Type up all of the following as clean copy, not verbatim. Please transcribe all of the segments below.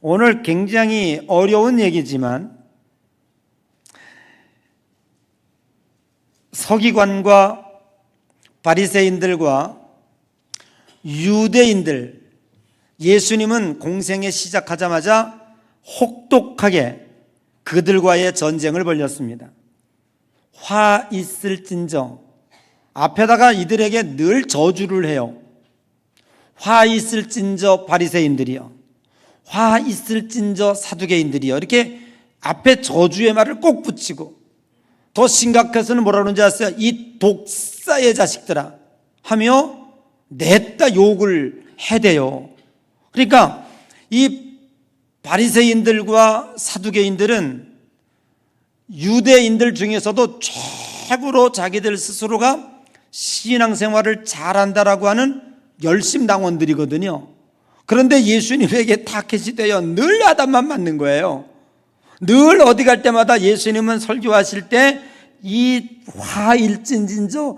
오늘 굉장히 어려운 얘기지만 서기관과 바리새인들과 유대인들, 예수님은 공생에 시작하자마자 혹독하게 그들과의 전쟁을 벌였습니다. 화 있을진저, 앞에다가 이들에게 늘 저주를 해요. 화 있을진저 바리새인들이요, 화 있을진저 사두개인들이요, 이렇게 앞에 저주의 말을 꼭 붙이고, 더 심각해서는 뭐라 그러는지 아세요? 이 독사의 자식들아 하며 냈다 욕을 해대요. 그러니까 이 바리새인들과 사두개인들은 유대인들 중에서도 최고로 자기들 스스로가 신앙생활을 잘한다라고 하는 열심당원들이거든요. 그런데 예수님에게 타겟이 되어 늘 야단만 맞는 거예요. 늘 어디 갈 때마다 예수님은 설교하실 때 이 화일진저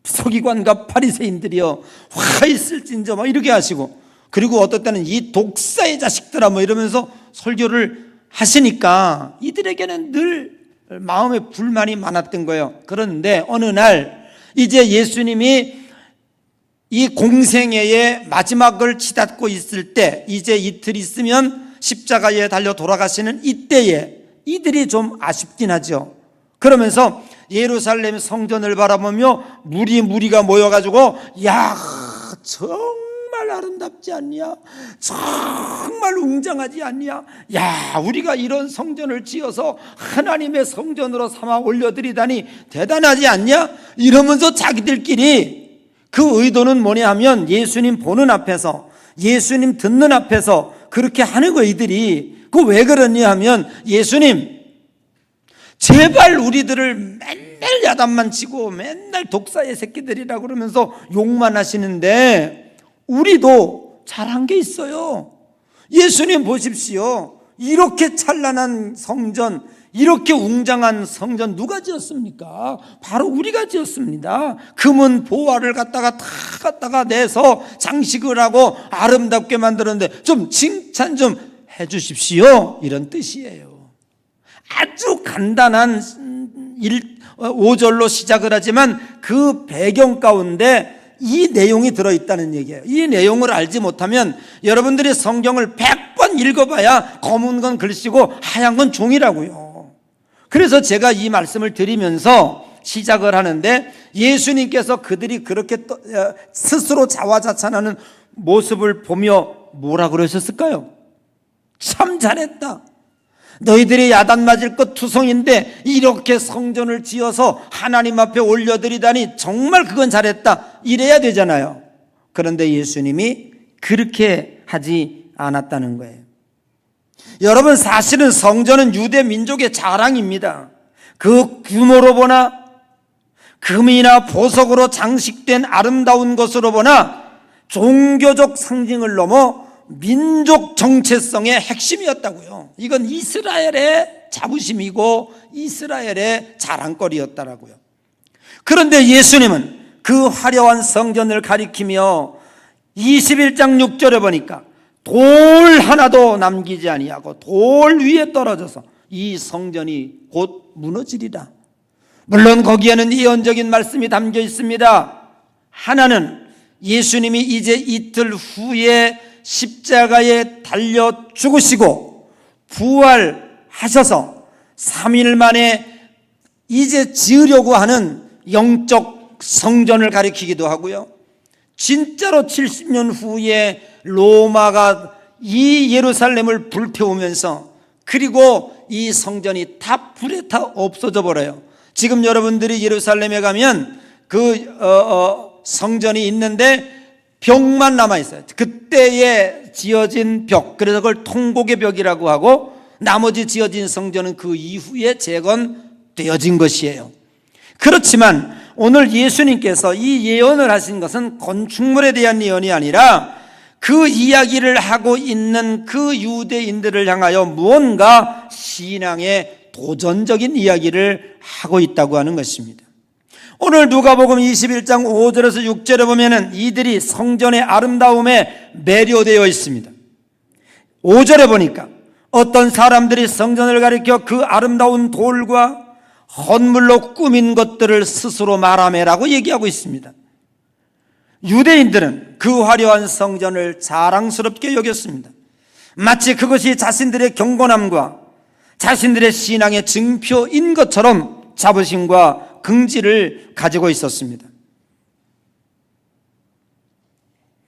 서기관과 바리새인들이여 화 있을진저 막 이렇게 하시고, 그리고 어떨 때는 이 독사의 자식들아 뭐 이러면서 설교를 하시니까 이들에게는 늘 마음에 불만이 많았던 거예요. 그런데 어느 날 이제 예수님이 이 공생애의 마지막을 치닫고 있을 때, 이제 이틀 있으면 십자가에 달려 돌아가시는 이때에 이들이 좀 아쉽긴 하죠. 그러면서 예루살렘 성전을 바라보며 무리가 모여가지고 야, 정말 아름답지 않냐, 정말 웅장하지 않냐, 야, 우리가 이런 성전을 지어서 하나님의 성전으로 삼아 올려드리다니 대단하지 않냐, 이러면서 자기들끼리, 그 의도는 뭐냐 하면 예수님 보는 앞에서, 예수님 듣는 앞에서 그렇게 하는 거. 이들이 그 왜 그러냐 하면, 예수님 제발 우리들을 맨날 야단만 치고 맨날 독사의 새끼들이라고 그러면서 욕만 하시는데 우리도 잘한 게 있어요. 예수님 보십시오. 이렇게 찬란한 성전, 이렇게 웅장한 성전 누가 지었습니까? 바로 우리가 지었습니다. 금은 보화를 갖다가 내서 장식을 하고 아름답게 만들었는데 좀 칭찬 좀 해주십시오, 이런 뜻이에요. 아주 간단한 5절로 시작을 하지만 그 배경 가운데 이 내용이 들어있다는 얘기예요. 이 내용을 알지 못하면 여러분들이 성경을 100번 읽어봐야 검은 건 글씨고 하얀 건 종이라고요. 그래서 제가 이 말씀을 드리면서 시작을 하는데, 예수님께서 그들이 그렇게 스스로 자화자찬하는 모습을 보며 뭐라 그러셨을까요? 참 잘했다. 너희들이 야단 맞을 것 투성인데 이렇게 성전을 지어서 하나님 앞에 올려드리다니 정말 그건 잘했다, 이래야 되잖아요. 그런데 예수님이 그렇게 하지 않았다는 거예요. 여러분, 사실은 성전은 유대 민족의 자랑입니다. 그 규모로 보나, 금이나 보석으로 장식된 아름다운 것으로 보나 종교적 상징을 넘어 민족 정체성의 핵심이었다고요. 이건 이스라엘의 자부심이고 이스라엘의 자랑거리였다라고요. 그런데 예수님은 그 화려한 성전을 가리키며 21장 6절에 보니까 돌 하나도 남기지 아니하고 돌 위에 떨어져서 이 성전이 곧 무너지리라. 물론 거기에는 예언적인 말씀이 담겨 있습니다. 하나는 예수님이 이제 이틀 후에 십자가에 달려 죽으시고 부활하셔서 3일 만에 이제 지으려고 하는 영적 성전을 가리키기도 하고요, 진짜로 70년 후에 로마가 이 예루살렘을 불태우면서, 그리고 이 성전이 다 불에 타 없어져 버려요. 지금 여러분들이 예루살렘에 가면 그 성전이 있는데 벽만 남아있어요. 그때에 지어진 벽, 그래서 그걸 통곡의 벽이라고 하고, 나머지 지어진 성전은 그 이후에 재건되어진 것이에요. 그렇지만 오늘 예수님께서 이 예언을 하신 것은 건축물에 대한 예언이 아니라 그 이야기를 하고 있는 그 유대인들을 향하여 무언가 신앙의 도전적인 이야기를 하고 있다고 하는 것입니다. 오늘 누가복음 21장 5절에서 6절에 보면은 이들이 성전의 아름다움에 매료되어 있습니다. 5절에 보니까 어떤 사람들이 성전을 가리켜 그 아름다운 돌과 헌물로 꾸민 것들을 스스로 말하매라고 얘기하고 있습니다. 유대인들은 그 화려한 성전을 자랑스럽게 여겼습니다. 마치 그것이 자신들의 경건함과 자신들의 신앙의 증표인 것처럼 자부심과 긍지를 가지고 있었습니다.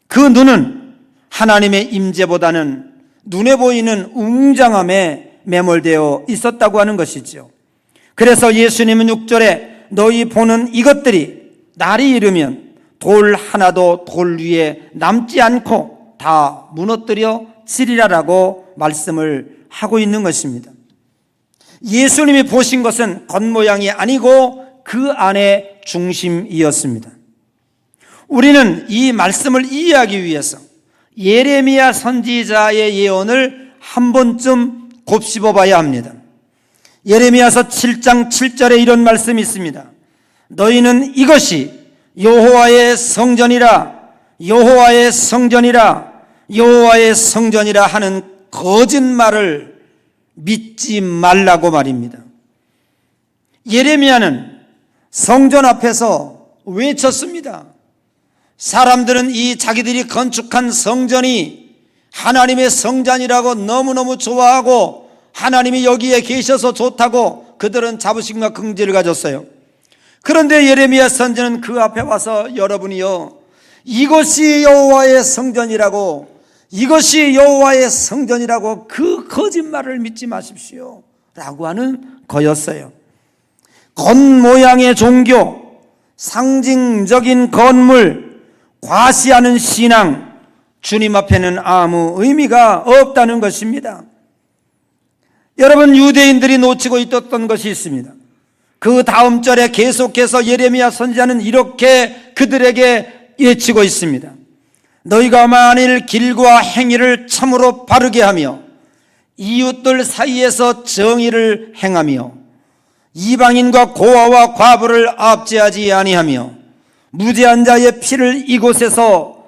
그 눈은 하나님의 임재보다는 눈에 보이는 웅장함에 매몰되어 있었다고 하는 것이죠. 그래서 예수님은 6절에 너희 보는 이것들이 날이 이르면 돌 하나도 돌 위에 남지 않고 다 무너뜨려 지리라라고 말씀을 하고 있는 것입니다. 예수님이 보신 것은 겉모양이 아니고 그 안의 중심이었습니다. 우리는 이 말씀을 이해하기 위해서 예레미야 선지자의 예언을 한 번쯤 곱씹어 봐야 합니다. 예레미야서 7장 7절에 이런 말씀이 있습니다. 너희는 이것이 여호와의 성전이라 여호와의 성전이라 여호와의 성전이라 하는 거짓말을 믿지 말라고 말입니다. 예레미야는 성전 앞에서 외쳤습니다. 사람들은 이 자기들이 건축한 성전이 하나님의 성전이라고 너무너무 좋아하고 하나님이 여기에 계셔서 좋다고 그들은 자부심과 긍지를 가졌어요. 그런데 예레미야 선지자는 그 앞에 와서 여러분이요, 이것이 여호와의 성전이라고, 이것이 여호와의 성전이라고 그 거짓말을 믿지 마십시오 라고 하는 거였어요. 겉모양의 종교, 상징적인 건물, 과시하는 신앙, 주님 앞에는 아무 의미가 없다는 것입니다. 여러분, 유대인들이 놓치고 있었던 것이 있습니다. 그 다음 절에 계속해서 예레미야 선지자는 이렇게 그들에게 외치고 있습니다. 너희가 만일 길과 행위를 참으로 바르게 하며 이웃들 사이에서 정의를 행하며 이방인과 고아와 과부를 압제하지 아니하며 무죄한 자의 피를 이곳에서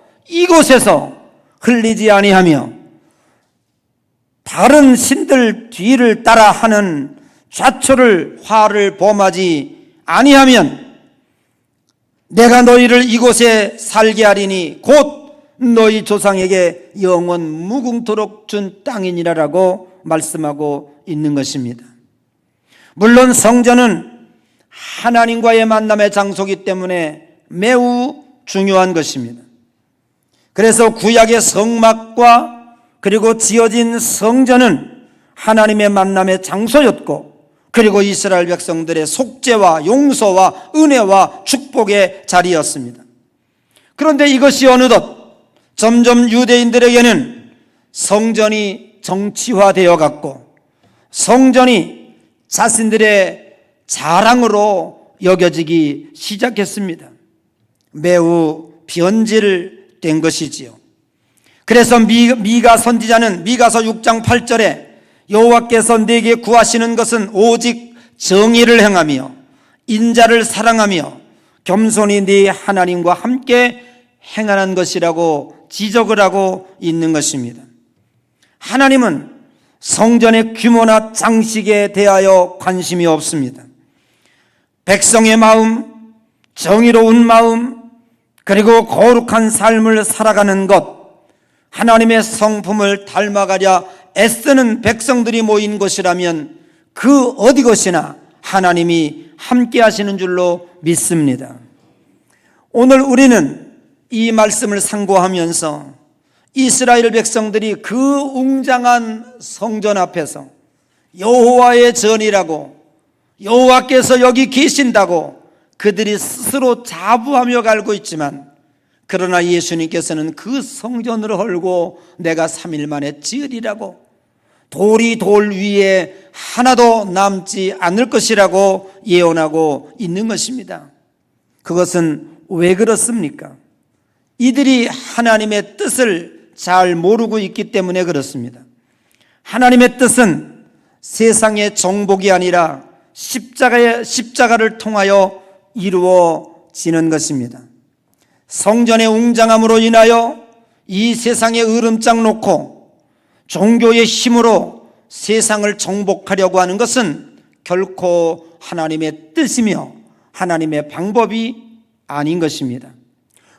흘리지 아니하며 다른 신들 뒤를 따라 하는 좌초를 화를 범하지 아니하면 내가 너희를 이곳에 살게 하리니 곧 너희 조상에게 영원 무궁토록 준 땅이니라라고 말씀하고 있는 것입니다. 물론 성전은 하나님과의 만남의 장소이기 때문에 매우 중요한 것입니다. 그래서 구약의 성막과 그리고 지어진 성전은 하나님의 만남의 장소였고, 그리고 이스라엘 백성들의 속죄와 용서와 은혜와 축복의 자리였습니다. 그런데 이것이 어느덧 점점 유대인들에게는 성전이 정치화되어 갔고 성전이 자신들의 자랑으로 여겨지기 시작했습니다. 매우 변질된 것이지요. 그래서 미가 선지자는 미가서 6장 8절에 여호와께서 내게 구하시는 것은 오직 정의를 행하며 인자를 사랑하며 겸손히 네 하나님과 함께 행하는 것이라고 지적을 하고 있는 것입니다. 하나님은 성전의 규모나 장식에 대하여 관심이 없습니다. 백성의 마음, 정의로운 마음, 그리고 거룩한 삶을 살아가는 것, 하나님의 성품을 닮아가려 애쓰는 백성들이 모인 곳이라면 그 어디 것이나 하나님이 함께 하시는 줄로 믿습니다. 오늘 우리는 이 말씀을 상고하면서 이스라엘 백성들이 그 웅장한 성전 앞에서 여호와의 전이라고, 여호와께서 여기 계신다고 그들이 스스로 자부하며 갈고 있지만, 그러나 예수님께서는 그 성전을 헐고 내가 3일 만에 지으리라고, 돌이 돌 위에 하나도 남지 않을 것이라고 예언하고 있는 것입니다. 그것은 왜 그렇습니까? 이들이 하나님의 뜻을 잘 모르고 있기 때문에 그렇습니다. 하나님의 뜻은 세상의 정복이 아니라 십자가를 통하여 이루어지는 것입니다. 성전의 웅장함으로 인하여 이 세상에 으름장 놓고 종교의 힘으로 세상을 정복하려고 하는 것은 결코 하나님의 뜻이며 하나님의 방법이 아닌 것입니다.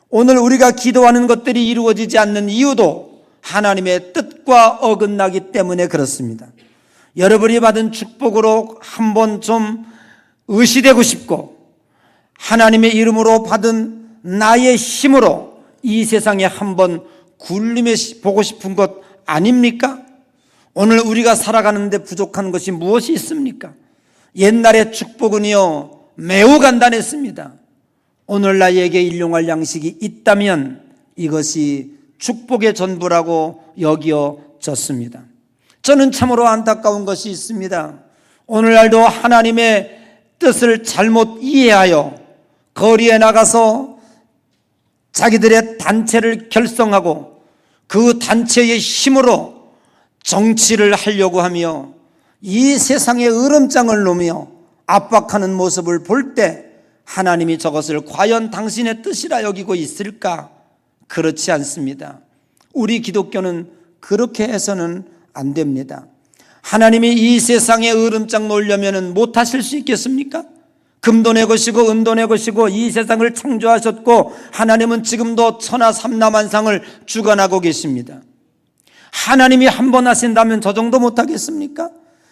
오늘 우리가 기도하는 것들이 이루어지지 않는 이유도 하나님의 뜻과 어긋나기 때문에 그렇습니다. 여러분이 받은 축복으로 한번 좀 의시되고 싶고, 하나님의 이름으로 받은 나의 힘으로 이 세상에 한번 굴림해 보고 싶은 것 아닙니까? 오늘 우리가 살아가는데 부족한 것이 무엇이 있습니까? 옛날의 축복은요 매우 간단했습니다. 오늘 나에게 일용할 양식이 있다면 이것이 축복의 전부라고 여겨졌습니다. 저는 참으로 안타까운 것이 있습니다. 오늘날도 하나님의 뜻을 잘못 이해하여 거리에 나가서 자기들의 단체를 결성하고 그 단체의 힘으로 정치를 하려고 하며 이 세상의 으름장을 놓으며 압박하는 모습을 볼 때 하나님이 저것을 과연 당신의 뜻이라 여기고 있을까? 그렇지 않습니다. 우리 기독교는 그렇게 해서는 안 됩니다. 하나님이 이 세상에 으름장 놓으려면 못하실 수 있겠습니까? 금도 내 것이고 은도 내 것이고 이 세상을 창조하셨고 하나님은 지금도 천하 삼라만상을 주관하고 계십니다. 하나님이 한 번 하신다면 저 정도 못하겠습니까?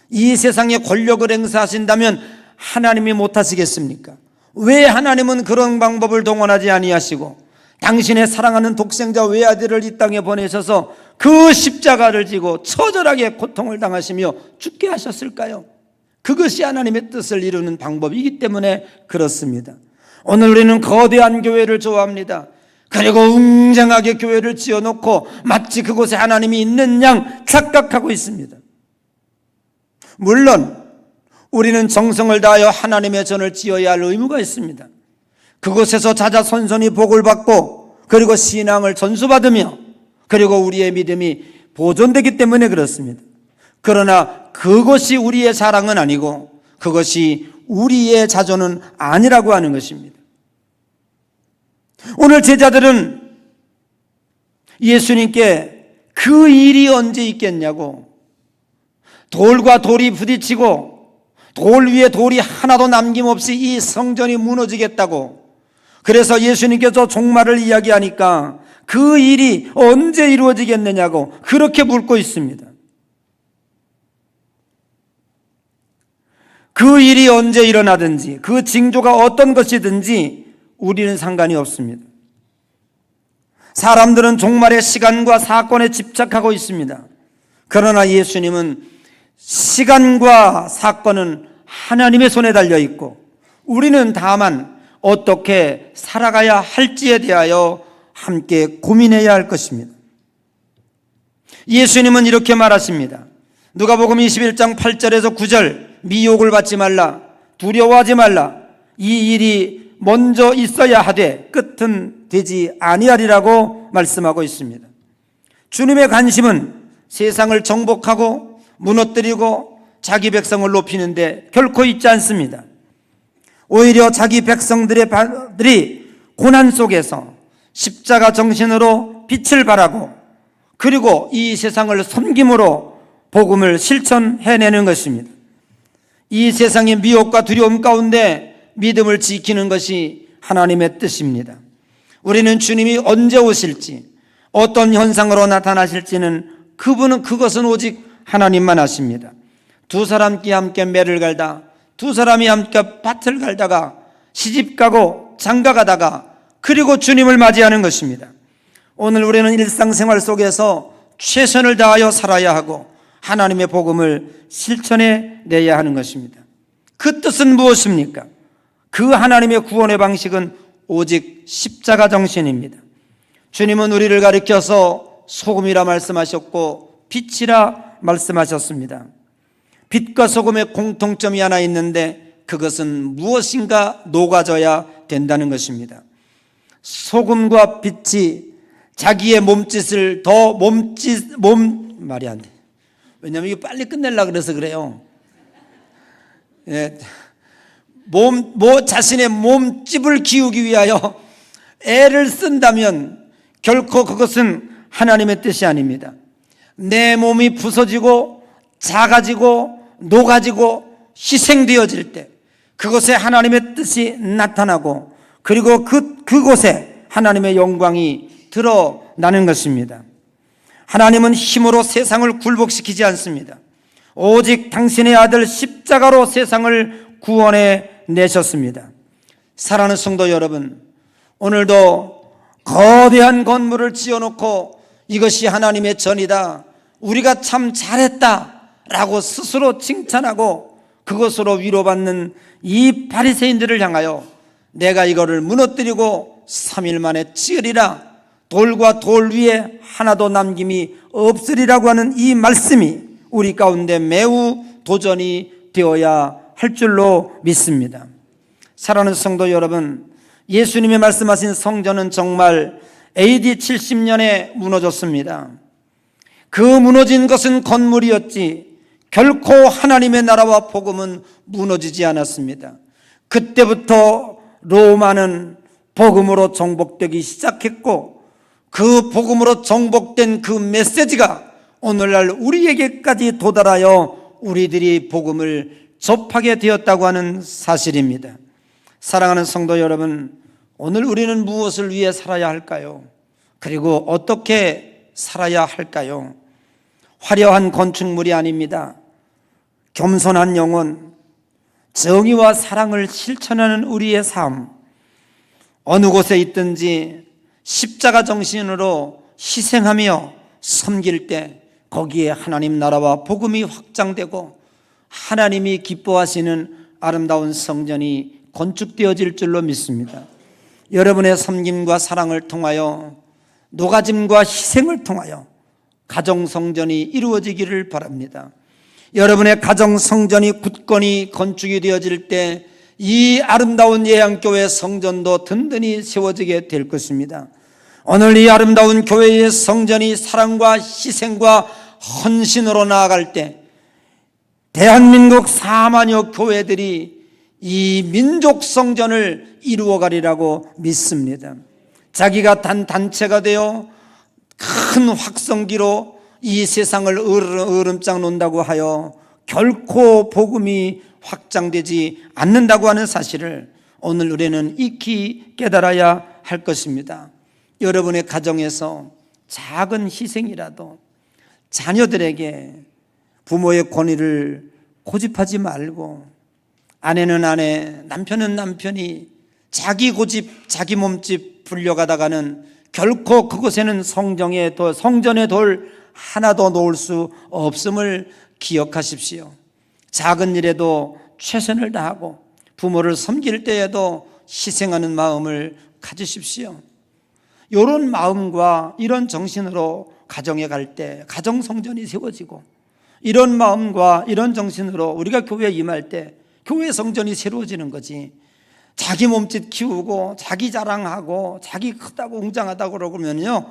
이 세상에 권력을 행사하신다면 하나님이 못하시겠습니까? 왜 하나님은 그런 방법을 동원하지 아니하시고 당신의 사랑하는 독생자 외아들을 이 땅에 보내셔서 그 십자가를 지고 처절하게 고통을 당하시며 죽게 하셨을까요? 그것이 하나님의 뜻을 이루는 방법이기 때문에 그렇습니다. 오늘 우리는 거대한 교회를 좋아합니다. 그리고 웅장하게 교회를 지어놓고 마치 그곳에 하나님이 있는 양 착각하고 있습니다. 물론 우리는 정성을 다하여 하나님의 전을 지어야 할 의무가 있습니다. 그곳에서 자자손손히 복을 받고 그리고 신앙을 전수받으며 그리고 우리의 믿음이 보존되기 때문에 그렇습니다. 그러나 그것이 우리의 자랑은 아니고 그것이 우리의 자존은 아니라고 하는 것입니다. 오늘 제자들은 예수님께 그 일이 언제 있겠냐고, 돌과 돌이 부딪히고 돌 위에 돌이 하나도 남김없이 이 성전이 무너지겠다고, 그래서 예수님께서 종말을 이야기하니까 그 일이 언제 이루어지겠느냐고 그렇게 묻고 있습니다. 그 일이 언제 일어나든지 그 징조가 어떤 것이든지 우리는 상관이 없습니다. 사람들은 종말의 시간과 사건에 집착하고 있습니다. 그러나 예수님은 시간과 사건은 하나님의 손에 달려 있고 우리는 다만 어떻게 살아가야 할지에 대하여 함께 고민해야 할 것입니다. 예수님은 이렇게 말하십니다. 누가복음 21장 8절에서 9절, 미혹을 받지 말라, 두려워하지 말라, 이 일이 먼저 있어야 하되 끝은 되지 아니하리라고 말씀하고 있습니다. 주님의 관심은 세상을 정복하고 무너뜨리고 자기 백성을 높이는데 결코 있지 않습니다. 오히려 자기 백성들이 고난 속에서 십자가 정신으로 빛을 발하고 그리고 이 세상을 섬김으로 복음을 실천해내는 것입니다. 이 세상의 미혹과 두려움 가운데 믿음을 지키는 것이 하나님의 뜻입니다. 우리는 주님이 언제 오실지 어떤 현상으로 나타나실지는 그것은 오직 하나님만 아십니다. 두 사람끼리 함께 매를 갈다, 두 사람이 함께 밭을 갈다가 시집가고 장가가다가 그리고 주님을 맞이하는 것입니다. 오늘 우리는 일상생활 속에서 최선을 다하여 살아야 하고 하나님의 복음을 실천해 내야 하는 것입니다. 그 뜻은 무엇입니까? 그 하나님의 구원의 방식은 오직 십자가 정신입니다. 주님은 우리를 가리켜서 소금이라 말씀하셨고 빛이라 말씀하셨습니다. 빛과 소금의 공통점이 하나 있는데 그것은 무엇인가 녹아져야 된다는 것입니다. 소금과 빛이 자기의 몸짓을 더 말이 안 돼. 왜냐하면 이거 빨리 끝내려고 그래서 그래요. 예. 자신의 몸집을 키우기 위하여 애를 쓴다면 결코 그것은 하나님의 뜻이 아닙니다. 내 몸이 부서지고 작아지고 녹아지고 희생되어질 때 그곳에 하나님의 뜻이 나타나고 그리고 그곳에 하나님의 영광이 드러나는 것입니다. 하나님은 힘으로 세상을 굴복시키지 않습니다. 오직 당신의 아들 십자가로 세상을 구원해 내셨습니다. 사랑하는 성도 여러분, 오늘도 거대한 건물을 지어놓고 이것이 하나님의 전이다, 우리가 참 잘했다 라고 스스로 칭찬하고 그것으로 위로받는 이 바리새인들을 향하여 내가 이거를 무너뜨리고 3일 만에 지으리라, 돌과 돌 위에 하나도 남김이 없으리라고 하는 이 말씀이 우리 가운데 매우 도전이 되어야 할 줄로 믿습니다. 사랑하는 성도 여러분, 예수님이 말씀하신 성전은 정말 AD 70년에 무너졌습니다. 그 무너진 것은 건물이었지 결코 하나님의 나라와 복음은 무너지지 않았습니다. 그때부터 로마는 복음으로 정복되기 시작했고 그 복음으로 정복된 그 메시지가 오늘날 우리에게까지 도달하여 우리들이 복음을 접하게 되었다고 하는 사실입니다. 사랑하는 성도 여러분, 오늘 우리는 무엇을 위해 살아야 할까요? 그리고 어떻게 살아야 할까요? 화려한 건축물이 아닙니다. 겸손한 영혼, 정의와 사랑을 실천하는 우리의 삶, 어느 곳에 있든지 십자가 정신으로 희생하며 섬길 때 거기에 하나님 나라와 복음이 확장되고 하나님이 기뻐하시는 아름다운 성전이 건축되어질 줄로 믿습니다. 여러분의 섬김과 사랑을 통하여 노가짐과 희생을 통하여 가정성전이 이루어지기를 바랍니다. 여러분의 가정성전이 굳건히 건축이 되어질 때 이 아름다운 예양교회 성전도 든든히 세워지게 될 것입니다. 오늘 이 아름다운 교회의 성전이 사랑과 희생과 헌신으로 나아갈 때 대한민국 4만여 교회들이 이 민족 성전을 이루어가리라고 믿습니다. 자기가 단체가 되어 큰 확성기로 이 세상을 으름장 놓는다고 하여 결코 복음이 확장되지 않는다고 하는 사실을 오늘 우리는 익히 깨달아야 할 것입니다. 여러분의 가정에서 작은 희생이라도 자녀들에게 부모의 권위를 고집하지 말고 아내는 아내, 남편은 남편이 자기 고집, 자기 몸집 불려가다가는 결코 그곳에는 성전의 돌 하나도 놓을 수 없음을 기억하십시오. 작은 일에도 최선을 다하고 부모를 섬길 때에도 희생하는 마음을 가지십시오. 이런 마음과 이런 정신으로 가정에 갈 때 가정 성전이 세워지고 이런 마음과 이런 정신으로 우리가 교회에 임할 때 교회 성전이 새로워지는 거지, 자기 몸짓 키우고 자기 자랑하고 자기 크다고 웅장하다고 그러면요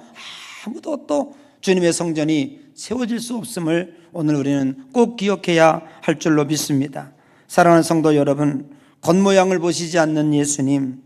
아무도 또 주님의 성전이 세워질 수 없음을 오늘 우리는 꼭 기억해야 할 줄로 믿습니다. 사랑하는 성도 여러분, 겉모양을 보시지 않는 예수님,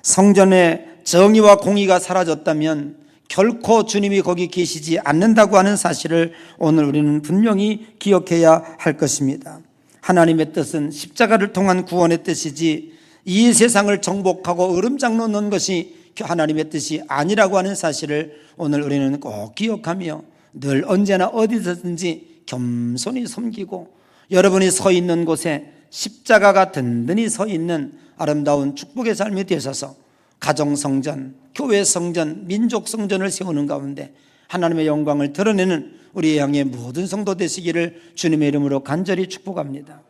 성전의 정의와 공의가 사라졌다면 결코 주님이 거기 계시지 않는다고 하는 사실을 오늘 우리는 분명히 기억해야 할 것입니다. 하나님의 뜻은 십자가를 통한 구원의 뜻이지 이 세상을 정복하고 으름장 놓는 것이 하나님의 뜻이 아니라고 하는 사실을 오늘 우리는 꼭 기억하며 늘 언제나 어디서든지 겸손히 섬기고 여러분이 서 있는 곳에 십자가가 든든히 서 있는 아름다운 축복의 삶이 되셔서 가정성전, 교회성전, 민족성전을 세우는 가운데 하나님의 영광을 드러내는 우리 향의 모든 성도 되시기를 주님의 이름으로 간절히 축복합니다.